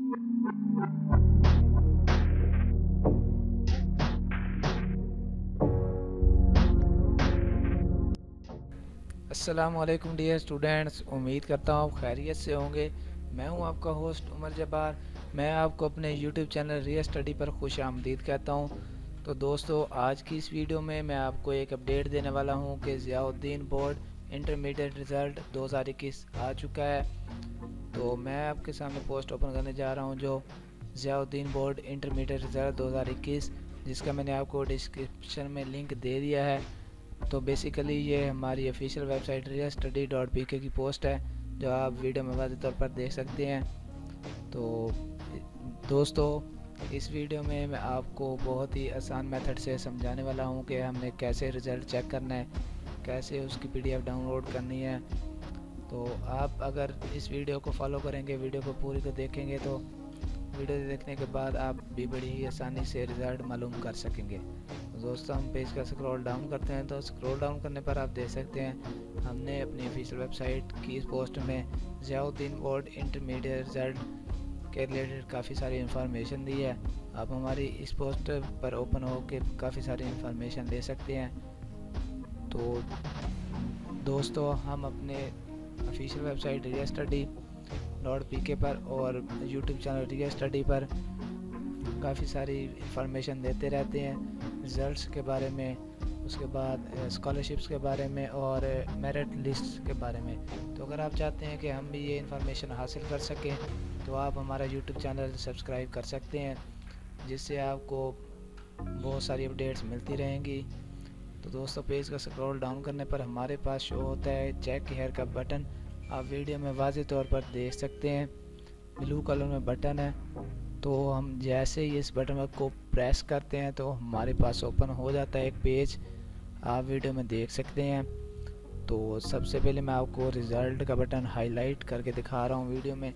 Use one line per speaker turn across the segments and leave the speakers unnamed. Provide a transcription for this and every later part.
अस्सलामुअलैकुम dear students, उम्मीद करता हूँ आप खैरियत से होंगे। मैं हूँ आपका होस्ट उमर जब्बार। मैं आपको अपने यूट्यूब चैनल रिया स्टडी पर खुश आमदीद कहता हूँ। तो दोस्तों, आज की इस वीडियो में मैं आपको एक अपडेट देने वाला हूँ कि ज़ियाउद्दीन बोर्ड इंटरमीडिएट रिज़ल्ट 2021 आ चुका है। तो मैं आपके सामने पोस्ट ओपन करने जा रहा हूँ जो ज़ियाउद्दीन बोर्ड इंटरमीडिएट रिज़ल्ट 2021, जिसका मैंने आपको डिस्क्रिप्शन में लिंक दे दिया है। तो बेसिकली ये हमारी ऑफिशियल वेबसाइट riyastudy.pk की पोस्ट है, जो आप वीडियो में वाज़ेह तौर पर देख सकते हैं। तो दोस्तों, इस वीडियो में मैं आपको बहुत ही आसान मेथड से समझाने वाला हूँ कि हमने कैसे रिज़ल्ट चेक करना है, कैसे उसकी PDF डाउनलोड करनी है। तो आप अगर इस वीडियो को फॉलो करेंगे, वीडियो को पूरी को देखेंगे, तो वीडियो देखने के बाद आप भी बड़ी ही आसानी से रिज़ल्ट मालूम कर सकेंगे। तो दोस्तों, हम पेज का स्क्रॉल डाउन करते हैं। तो स्क्रॉल डाउन करने पर आप देख सकते हैं हमने अपनी ऑफिशियल वेबसाइट की इस पोस्ट में ज़ियाउद्दीन बोर्ड इंटरमीडिएट रिज़ल्ट के रिलेटेड काफ़ी सारी इन्फॉर्मेशन दी है। आप हमारी इस पोस्ट पर ओपन हो के काफ़ी सारी इन्फॉर्मेशन ले सकते हैं। तो दोस्तों, हम अपने ऑफिशियल वेबसाइट riyastudy.pk पर और यूट्यूब चैनल रिया स्टडी पर काफ़ी सारी इन्फॉर्मेशन देते रहते हैं रिज़ल्ट्स के बारे में, उसके बाद स्कॉलरशिप्स के बारे में और मेरिट लिस्ट के बारे में। तो अगर आप चाहते हैं कि हम भी ये इन्फॉर्मेशन हासिल कर सकें, तो आप हमारा यूट्यूब चैनल सब्सक्राइब कर सकते हैं, जिससे आपको बहुत सारी अपडेट्स मिलती रहेंगी। तो दोस्तों, पेज का स्क्रॉल डाउन करने पर हमारे पास शो होता है चेक हेयर का बटन। आप वीडियो में वाज़ेह तौर पर देख सकते हैं ब्लू कलर में बटन है। तो हम जैसे ही इस बटन को प्रेस करते हैं तो हमारे पास ओपन हो जाता है एक पेज, आप वीडियो में देख सकते हैं। तो सबसे पहले मैं आपको रिज़ल्ट का बटन हाईलाइट करके दिखा रहा हूँ वीडियो में।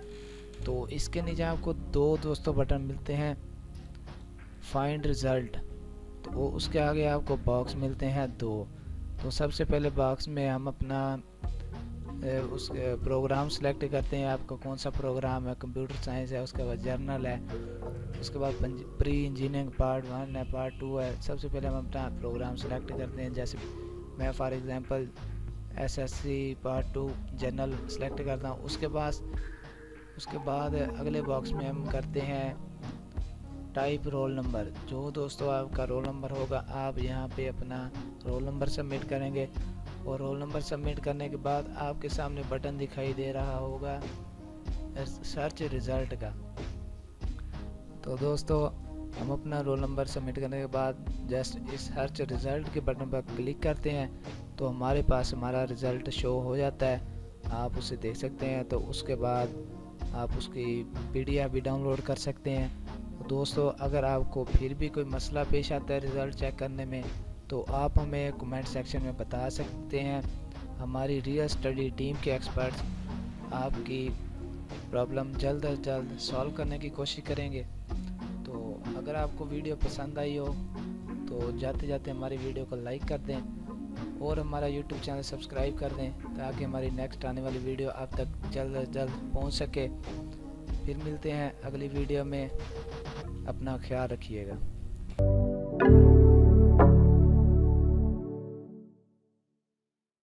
तो इसके नीचे आपको दो दोस्तों बटन मिलते हैं, फाइंड रिज़ल्ट, तो उसके आगे आपको बॉक्स मिलते हैं दो। तो सबसे पहले बॉक्स में हम अपना उस प्रोग्राम सेलेक्ट करते हैं। आपका कौन सा प्रोग्राम है, कंप्यूटर साइंस है, उसके बाद जर्नल है, उसके बाद प्री इंजीनियरिंग पार्ट 1 है, पार्ट 2 है। सबसे पहले हम अपना प्रोग्राम सेलेक्ट करते हैं। जैसे मैं for example SSC part 2 journal select करता हूँ। उसके बाद अगले बॉक्स में हम करते हैं टाइप रोल नंबर। जो दोस्तों आपका रोल नंबर होगा, आप यहाँ पे अपना रोल नंबर सबमिट करेंगे और रोल नंबर सबमिट करने के बाद आपके सामने बटन दिखाई दे रहा होगा सर्च रिज़ल्ट का। तो दोस्तों, हम अपना रोल नंबर सबमिट करने के बाद जस्ट इस सर्च रिज़ल्ट के बटन पर क्लिक करते हैं, तो हमारे पास हमारा रिज़ल्ट शो हो जाता है, आप उसे देख सकते हैं। तो उसके बाद आप उसकी PDF भी डाउनलोड कर सकते हैं। तो दोस्तों, अगर आपको फिर भी कोई मसला पेश आता है रिज़ल्ट चेक करने में, तो आप हमें कमेंट सेक्शन में बता सकते हैं। हमारी रिया स्टडी टीम के एक्सपर्ट्स आपकी प्रॉब्लम जल्द अज जल्द सॉल्व करने की कोशिश करेंगे। तो अगर आपको वीडियो पसंद आई हो तो जाते जाते हमारी वीडियो को लाइक कर दें और हमारा यूट्यूब चैनल सब्सक्राइब कर दें, ताकि हमारी नेक्स्ट आने वाली वीडियो आप तक जल्द अज जल्द पहुंच सके। फिर मिलते हैं अगली वीडियो में, अपना ख्याल रखिएगा।